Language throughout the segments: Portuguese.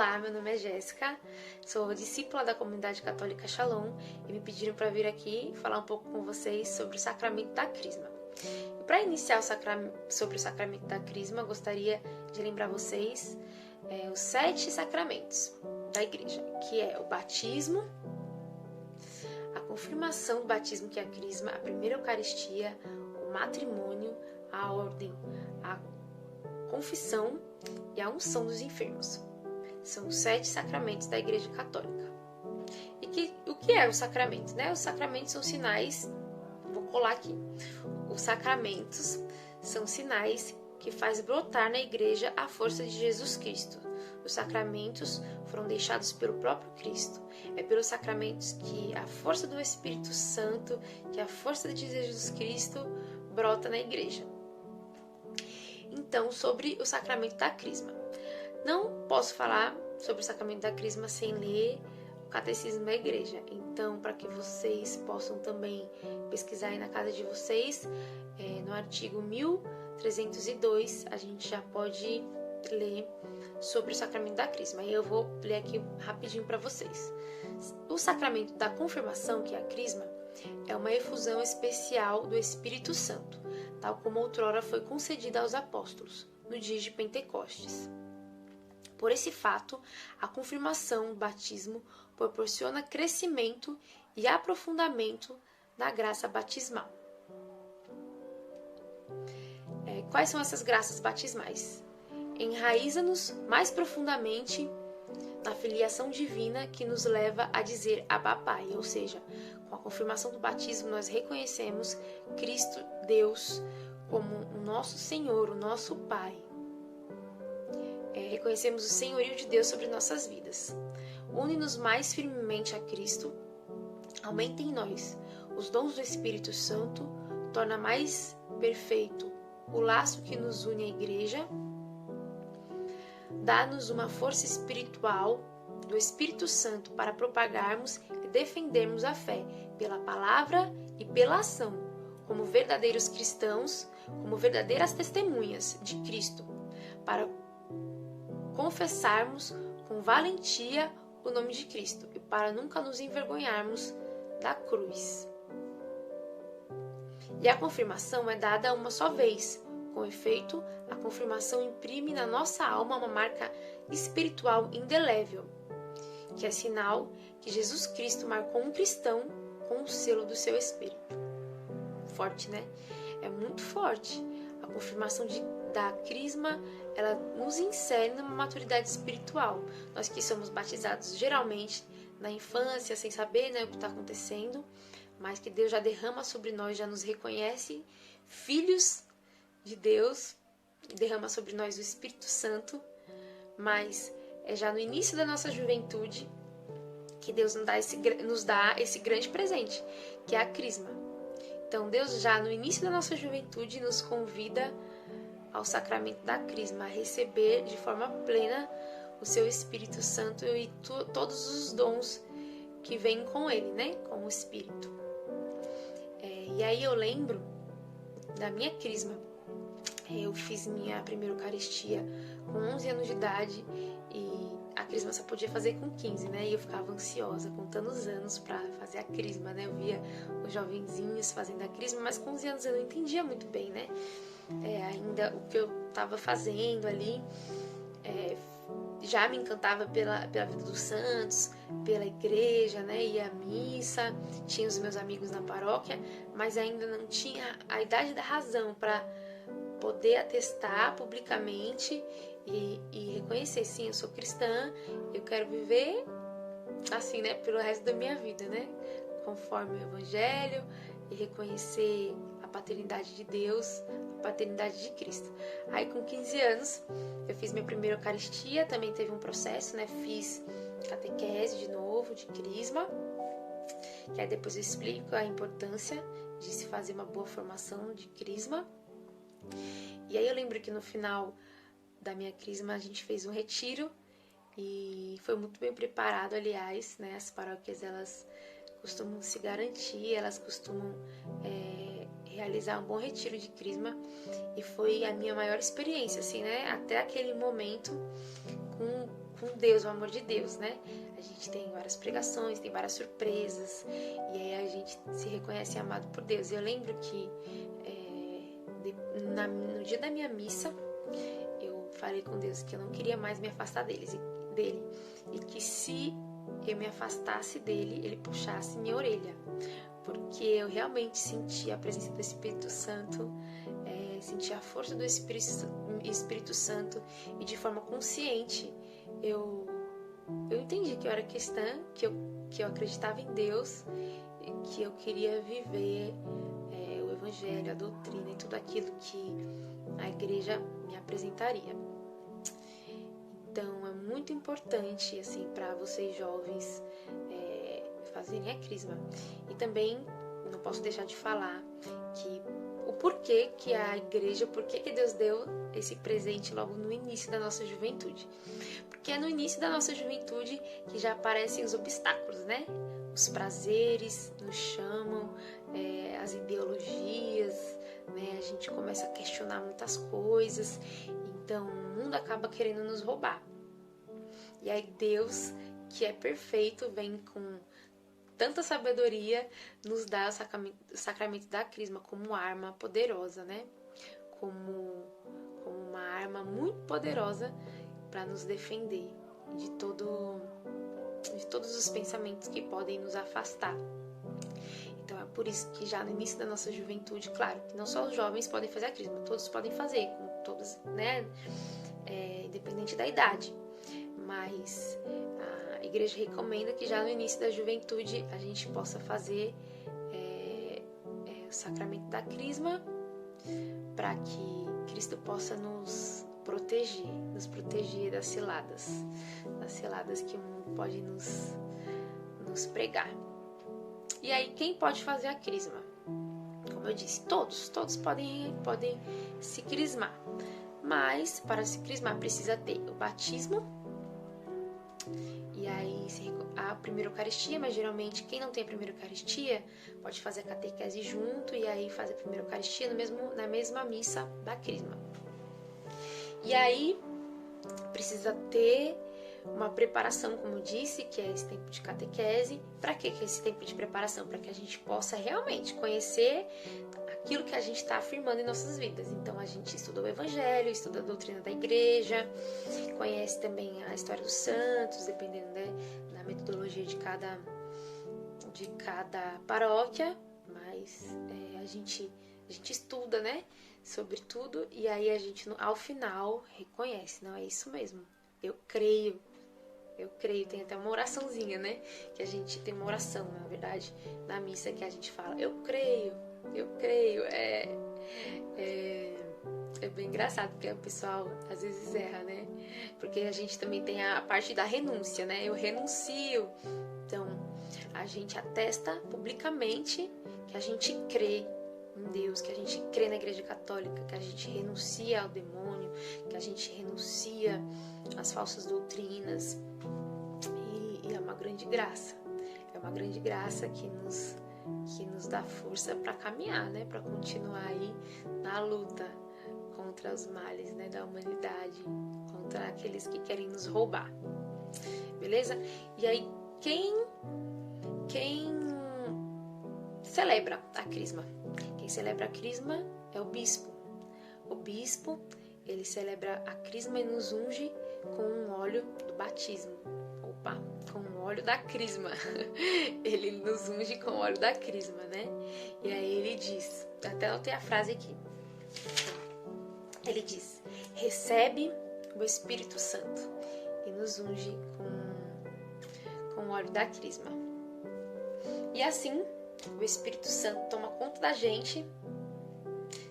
Olá, meu nome é Jéssica, sou discípula da comunidade católica Shalom e me pediram para vir aqui falar um pouco com vocês sobre o sacramento da Crisma. E para iniciar sobre o sacramento da Crisma, gostaria de lembrar vocês os 7 sacramentos da igreja, que é o batismo, a confirmação do batismo, que é a Crisma, a primeira Eucaristia, o matrimônio, a ordem, a confissão e a unção dos enfermos. São os 7 sacramentos da Igreja Católica. E o que é o sacramento? Os sacramentos são sinais, vou colar aqui, os sacramentos são sinais que faz brotar na Igreja a força de Jesus Cristo. Os sacramentos foram deixados pelo próprio Cristo. É pelos sacramentos que a força do Espírito Santo, que a força de Jesus Cristo brota na Igreja. Então, sobre o sacramento da Crisma. Não posso falar sobre o sacramento da Crisma sem ler o Catecismo da Igreja. Então, para que vocês possam também pesquisar aí na casa de vocês, no artigo 1302, a gente já pode ler sobre o sacramento da Crisma. Aí eu vou ler aqui rapidinho para vocês. O sacramento da confirmação, que é a Crisma, é uma efusão especial do Espírito Santo, tal como outrora foi concedida aos apóstolos, no dia de Pentecostes. Por esse fato, a confirmação, o batismo, proporciona crescimento e aprofundamento da graça batismal. Quais são essas graças batismais? Enraiza-nos mais profundamente na filiação divina que nos leva a dizer Abba Pai, ou seja, com a confirmação do batismo nós reconhecemos Cristo, Deus, como o nosso Senhor, o nosso Pai. Reconhecemos o senhorio de Deus sobre nossas vidas. Une-nos mais firmemente a Cristo, aumenta em nós os dons do Espírito Santo, torna mais perfeito o laço que nos une à Igreja, dá-nos uma força espiritual do Espírito Santo para propagarmos e defendermos a fé pela palavra e pela ação, como verdadeiros cristãos, como verdadeiras testemunhas de Cristo, para confessarmos com valentia o nome de Cristo e para nunca nos envergonharmos da cruz. E a confirmação é dada uma só vez. Com efeito, a confirmação imprime na nossa alma uma marca espiritual indelével, que é sinal que Jesus Cristo marcou um cristão com o selo do seu Espírito. Forte, né? É muito forte. A confirmação da Crisma, ela nos insere numa maturidade espiritual. Nós que somos batizados geralmente na infância, sem saber o que está acontecendo, mas que Deus já derrama sobre nós, já nos reconhece filhos de Deus, derrama sobre nós o Espírito Santo, mas é já no início da nossa juventude que Deus nos dá esse grande presente, que é a Crisma. Então Deus já no início da nossa juventude nos convida ao sacramento da Crisma, a receber de forma plena o seu Espírito Santo e todos os dons que vêm com ele, com o Espírito. E aí eu lembro da minha Crisma. Eu fiz minha primeira Eucaristia com 11 anos de idade e a Crisma só podia fazer com 15, E eu ficava ansiosa, contando os anos para fazer a Crisma, Eu via os jovenzinhos fazendo a Crisma, mas com 11 anos eu não entendia muito bem, ainda o que eu estava fazendo ali. Já me encantava pela vida dos santos, pela igreja, ia à missa, tinha os meus amigos na paróquia, mas ainda não tinha a idade da razão para poder atestar publicamente e reconhecer, sim, eu sou cristã, eu quero viver assim, pelo resto da minha vida, conforme o Evangelho, e reconhecer a paternidade de Deus, a paternidade de Cristo. Aí com 15 anos eu fiz minha primeira Eucaristia, também teve um processo, fiz catequese de novo, de Crisma, que aí depois eu explico a importância de se fazer uma boa formação de Crisma. E aí eu lembro que no final da minha Crisma a gente fez um retiro e foi muito bem preparado, aliás, As paróquias, elas costumam se garantir, elas costumam realizar um bom retiro de Crisma e foi a minha maior experiência, até aquele momento com com Deus, o amor de Deus, né? A gente tem várias pregações, tem várias surpresas, e aí a gente se reconhece amado por Deus. E eu lembro que no dia da minha missa, eu falei com Deus que eu não queria mais me afastar dele, e que se eu me afastasse dele, ele puxasse minha orelha, porque eu realmente senti a presença do Espírito Santo, senti a força do Espírito Santo, e de forma consciente eu entendi que eu era cristã, que eu acreditava em Deus, e que eu queria viver o Evangelho, a doutrina e tudo aquilo que a igreja me apresentaria. Então é muito importante assim para vocês jovens fazerem a crisma. E também não posso deixar de falar que o porquê que a igreja, porquê que Deus deu esse presente logo no início da nossa juventude. Porque é no início da nossa juventude que já aparecem os obstáculos, né? Os prazeres nos chamam, as ideologias, né? A gente começa a questionar muitas coisas, então o mundo acaba querendo nos roubar. E aí Deus, que é perfeito, vem com tanta sabedoria, nos dá o sacramento da crisma como arma poderosa, né? Como uma arma muito poderosa para nos defender de todos os pensamentos que podem nos afastar. Então é por isso que já no início da nossa juventude, claro, que não só os jovens podem fazer a crisma, todos podem fazer, como todos, né? Independente da idade. Mas a igreja recomenda que já no início da juventude a gente possa fazer o sacramento da crisma, para que Cristo possa nos proteger das ciladas que o mundo pode nos pregar. E aí, quem pode fazer a crisma? Como eu disse, todos podem se crismar. Mas para se crismar precisa ter o batismo, e aí a primeira Eucaristia, mas geralmente quem não tem a primeira Eucaristia pode fazer a catequese junto, e aí faz a primeira Eucaristia na mesma missa da crisma. E aí precisa ter uma preparação, como eu disse, que é esse tempo de catequese. Para que é esse tempo de preparação? Para que a gente possa realmente conhecer aquilo que a gente está afirmando em nossas vidas. Então a gente estuda o Evangelho, estuda a doutrina da igreja, conhece também a história dos santos, dependendo, né, da metodologia de cada paróquia, mas a gente estuda, né, sobre tudo, e aí a gente ao final reconhece, não, é isso mesmo, eu creio, tem até uma oraçãozinha, né, que a gente tem uma oração, na verdade, na missa, que a gente fala, eu creio, é bem engraçado, porque o pessoal às vezes erra, né, porque a gente também tem a parte da renúncia, né, eu renuncio, então a gente atesta publicamente que a gente crê em Deus, que a gente crê na Igreja Católica, que a gente renuncia ao demônio, que a gente renuncia às falsas doutrinas, e é uma grande graça, que nos dá força para caminhar, né, para continuar aí na luta contra os males, né, da humanidade, contra aqueles que querem nos roubar, beleza? E aí quem celebra a crisma? Quem celebra a crisma é o bispo. O bispo, ele celebra a crisma e nos unge com um óleo do batismo. Com o óleo da crisma. Ele nos unge com o óleo da crisma, né? E aí ele diz, até anotei a frase aqui. Ele diz, recebe o Espírito Santo e nos unge com o óleo da crisma. E assim, o Espírito Santo toma conta da gente,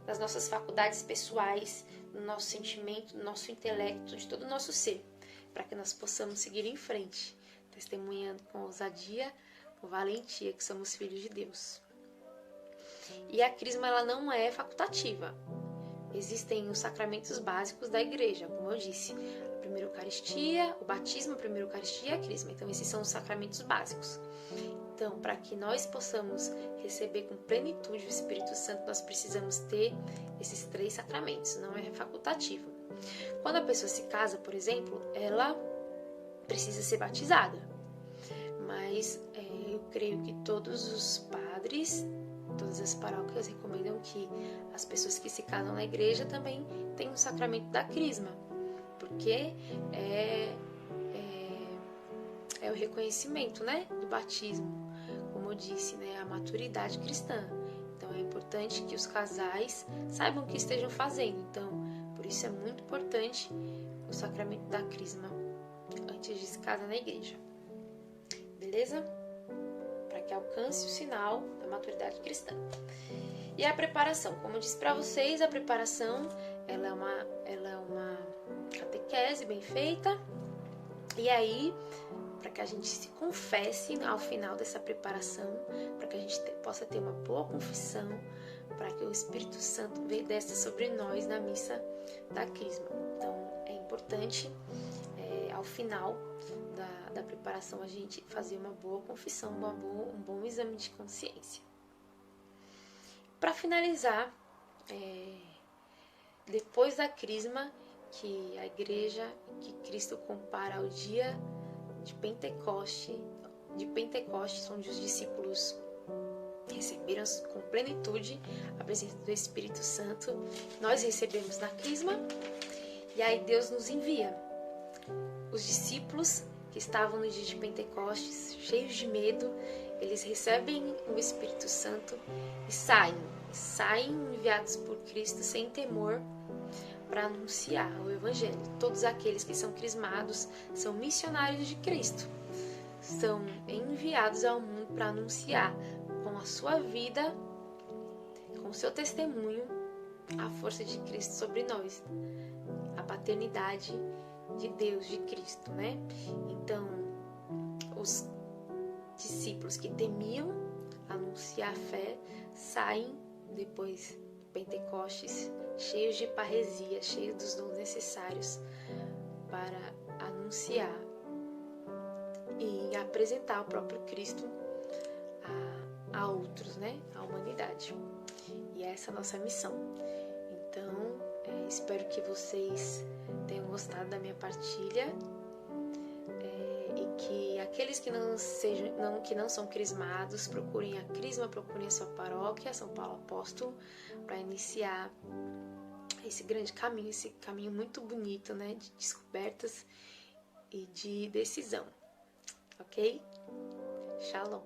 das nossas faculdades pessoais, do nosso sentimento, do nosso intelecto, de todo o nosso ser, para que nós possamos seguir em frente, testemunhando com ousadia, com valentia, que somos filhos de Deus. E a crisma, ela não é facultativa. Existem os sacramentos básicos da igreja, como eu disse, a primeira Eucaristia, o batismo, a primeira Eucaristia e a crisma. Então, esses são os sacramentos básicos. Então, para que nós possamos receber com plenitude o Espírito Santo, nós precisamos ter esses 3 sacramentos, não é facultativo. Quando a pessoa se casa, por exemplo, ela precisa ser batizada. Mas eu creio que todos os padres, todas as paróquias recomendam que as pessoas que se casam na igreja também tenham o sacramento da crisma, porque é o reconhecimento, né, do batismo, como eu disse, né, a maturidade cristã. Então é importante que os casais saibam o que estejam fazendo. Então, por isso é muito importante o sacramento da crisma antes de se casar na igreja. Beleza? Para que alcance o sinal da maturidade cristã. E a preparação, como eu disse para vocês, a preparação ela é uma catequese bem feita. E aí, para que a gente se confesse ao final dessa preparação, para que a gente possa ter uma boa confissão, para que o Espírito Santo desça sobre nós na missa da crisma. Então, é importante, ao final da preparação, a gente fazer uma boa confissão, um bom exame de consciência. Para finalizar, depois da crisma, que a igreja, que Cristo compara ao dia de Pentecostes, onde os discípulos receberam com plenitude a presença do Espírito Santo, nós recebemos na crisma, e aí Deus nos envia. Os discípulos que estavam no dia de Pentecostes, cheios de medo, eles recebem o Espírito Santo e saem enviados por Cristo sem temor para anunciar o Evangelho. Todos aqueles que são crismados são missionários de Cristo, são enviados ao mundo para anunciar com a sua vida, com o seu testemunho, a força de Cristo sobre nós, a paternidade de Deus, de Cristo, né? Então, os discípulos que temiam anunciar a fé saem depois de Pentecostes cheios de parresia, cheios dos dons necessários para anunciar e apresentar o próprio Cristo a outros, né? A humanidade. E essa é a nossa missão. Então, espero que vocês tenham gostado da minha partilha, e que aqueles que não são crismados procurem a crisma, procurem a sua paróquia, São Paulo Apóstolo, para iniciar esse grande caminho, esse caminho muito bonito, né, de descobertas e de decisão. Ok? Shalom!